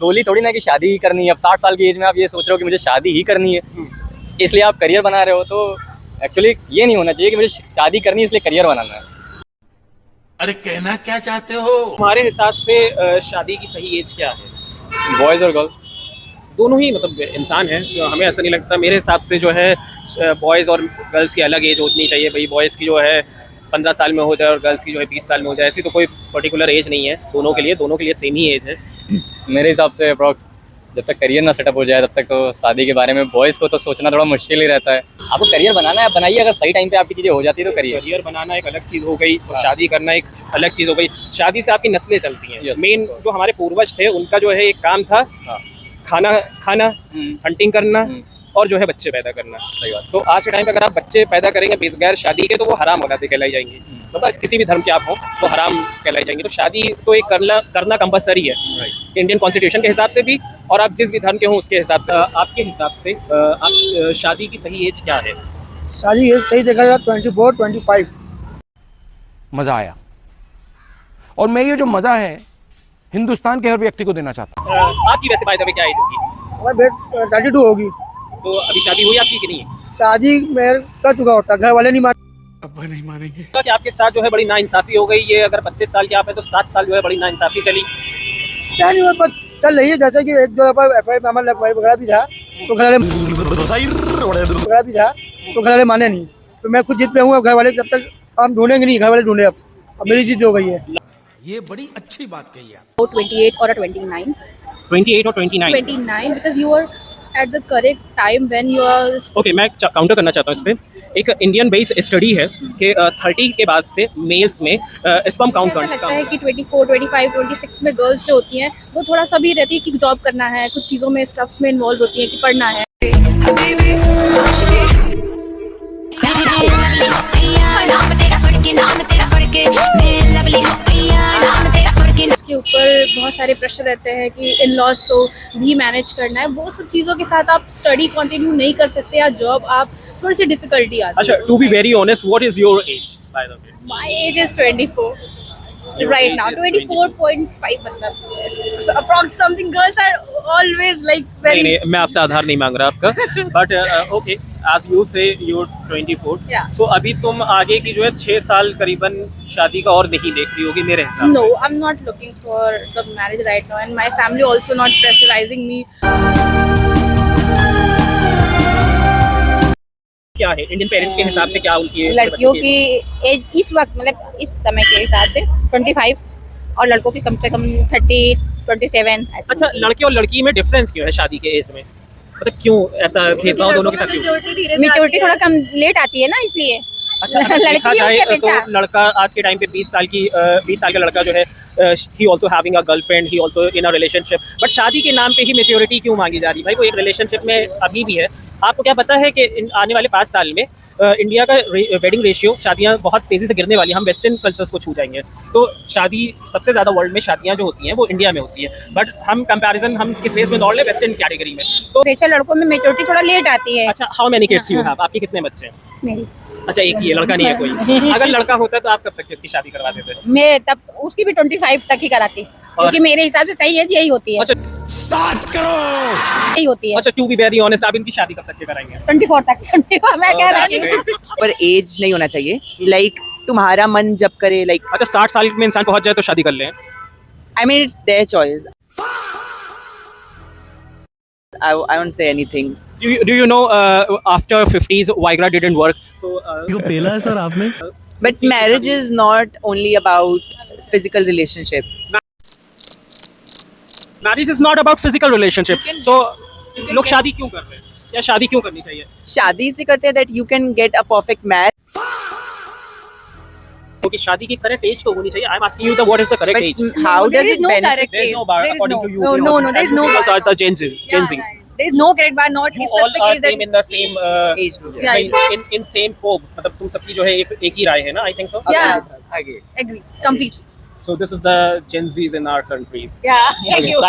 गोली थोड़ी ना कि शादी ही करनी है। अब 60 साल की एज में आप ये सोच रहे हो कि मुझे शादी ही करनी है, इसलिए आप करियर बना रहे हो। तो एक्चुअली ये नहीं होना चाहिए कि मुझे शादी करनी है इसलिए करियर बनाना है। अरे कहना क्या चाहते हो? हमारे हिसाब से शादी की सही एज क्या है? बॉयज़ और गर्ल्स दोनों ही मतलब इंसान हैं, तो हमें ऐसा नहीं लगता। मेरे हिसाब से जो है बॉयज़ और गर्ल्स की अलग एज होनी चाहिए। भाई बॉयज़ की जो है 15 साल में हो जाए और गर्ल्स की जो है 20 साल में हो जाए, ऐसी तो कोई पर्टिकुलर एज नहीं है। दोनों के लिए सेम ही एज है। मेरे हिसाब से अप्रॉक्स जब तक करियर ना सेटअप हो जाए तब तक तो शादी के बारे में बॉयज़ को तो सोचना थोड़ा मुश्किल ही रहता है। आपको करियर बनाना है, आप बनाइए। अगर सही टाइम पे आपकी चीज़ें हो जाती है तो करिए। करियर बनाना एक अलग चीज़ हो गई और शादी करना एक अलग चीज़ हो गई। शादी से आपकी नस्लें चलती हैं। मेन जो हमारे पूर्वज थे उनका जो है एक काम था, खाना हंटिंग करना और जो है बच्चे पैदा करना। सही बात। तो आज के टाइम पे अगर आप बच्चे पैदा करेंगे बगैर शादी के तो वो हराम औलादे कहलाई जाएंगी। मतलब किसी भी धर्म के आप हो वो हराम कहलाई जाएंगी। तो शादी तो एक करना कंपलसरी है इंडियन कॉन्स्टिट्यूशन के हिसाब से भी, और आप जिस भी धर्म के हो उसके हिसाब से। आपके हिसाब से आप शादी की सही एज क्या है? शादी एज सही देखा जाए 24, 25। मजा आया, और मैं ये जो मजा है हिंदुस्तान के हर व्यक्ति को देना चाहता हूँ। आपकी वैसे बाय द वे क्या एज होगी? हमारे 32 होगी। तो अभी शादी हुई आपकी कि नहीं? शादी मैं कर चुका होता, घर वाले नहीं मान। अब्बा नहीं मानेंगे। कि आपके साथ जो है बड़ी नाइंसाफी हो गई। ये अगर 32 साल के आप हैं तो 7 साल जो है बड़ी नाइंसाफी चली। क्या नहीं हुआ, चल रही है। जैसे कि एक जगह पर FIR मामला वगैरह भी था तो घर वाले माने नहीं। तो मैं खुद जिद पे हूँ। घर वाले जब तक हम ढूंढेंगे नहीं, घर वाले ढूंढे। अब मेरी जिद हो गई है। ये बड़ी अच्छी बात कही आप। 28 or a 29. 28 और 29? 29 because you are at the correct time when you are. Okay, मैं काउंटर करना चाहता हूँ इस पे। एक इंडियन बेस्ड स्टडी है कि 30 के बाद से मेल्स में स्पर्म काउंट ऐसा लगता है कि 24, 25, 26 में गर्ल्स जो होती हैं वो थोड़ा सा भी रहती है कि जॉब करना है, कुछ चीज़ों में स्टफ्स में इन्वॉल्व होती हैं कि पढ़ना है। इसके ऊपर बहुत सारे प्रेशर रहते हैं कि इन लॉज को भी मैनेज करना है। वो सब चीज़ों के साथ आप स्टडी कंटिन्यू नहीं कर सकते या जॉब आप थोड़ी सी डिफिकल्टी आती है। अच्छा, to be very honest, what is your age by the way? My age is 24 right now, 24.5 मतलब approx something. Girls are always like very. नहीं, मैं आपसे आधार नहीं मांग रहा आपका, but okay, as you say you're 24. Yeah. So अभी तुम आगे की जो है 6 साल करीबन शादी का और नहीं देख रही होगी मेरे हिसाब से। No, I'm not looking for the marriage right now, and my family also not pressurizing me. क्या है इंडियन पेरेंट्स के हिसाब से, क्या उनकी लड़कियों की एज इस वक्त मतलब इस समय के हिसाब से 25 और लड़कों की कम से कम 30, 27 ऐसा। अच्छा, लड़के और लड़की में डिफरेंस क्यों है शादी के एज में? मतलब क्यों ऐसा भेदभाव दोनों के साथ क्यों? मेच्योरिटी थोड़ा कम लेट आती है ना, इसलिए। अच्छा, अगर देखा जाए तो लड़का आज के टाइम पे 20 साल का लड़का जो है he also having a girlfriend, he also in a relationship, but शादी के नाम पे ही मेच्योरिटी क्यों मांगी जा रही है? भाई वो एक रिलेशनशिप में अभी भी है। आपको क्या पता है कि आने वाले 5 साल में इंडिया का वेडिंग रेशियो, शादियां बहुत तेज़ी से गिरने वाली है। हम वेस्टर्न कल्चर्स को छू जाएंगे। तो शादी सबसे ज़्यादा वर्ल्ड में शादियां जो होती हैं वो इंडिया में होती है, बट हम कंपैरिजन हम किस बेस में दौड़ ले? वेस्टर्न कैटेगरी में। तो फ्रेशर लड़कों में मेच्योरिटी थोड़ा लेट आती है। अच्छा, how many kids you have? आपके कितने बच्चे हैं? मेरी अच्छा, एक ही है, लड़का नहीं है कोई? अगर लड़का होता तो आप कब तक किसकी शादी करवा देते? मैं तब उसकी भी 25 तक ही कराती, क्योंकि मेरे हिसाब से सही एज यही होती है। अच्छा, 7 करोड़ यही होती है। अच्छा, टू बी वेरी ऑनेस्ट, आप इनकी शादी कब तक के कराएंगे? 24 तक। 24 मैं कह रही हूँ। पर एज नहीं होना चाहिए। लाइक तुम्हारा मन जब करे, लाइक अच्छा, 60 साल में इंसान पहुंच जाए तो शादी कर लें? I mean it's their choice. I won't say anything. Do you know after 50s Viagra didn't work, so पेला है सर आपने? But marriage is not only about physical relationship. marriage is not about physical relationship. So लोग शादी क्यों कर रहे हैं या शादी क्यों करनी चाहिए? शादी इसलिए करते हैं that you can get a perfect match. क्योंकि शादी की करेक्ट एज तो होनी चाहिए। I am asking you the what is the correct But age? how there does is it no benefit? correct There is age. no bar There is according no- to you. No, there is no Those bar. are the Gen Zs. There is no correct bar, not You a all specific are age that. same in the same Age group. Yeah, in same probe. मतलब तुम सबकी जो है एक ही राय है ना? I think so. Yeah. I agree. agree completely. So this is the Gen Zs in our countries. Yeah, thank you.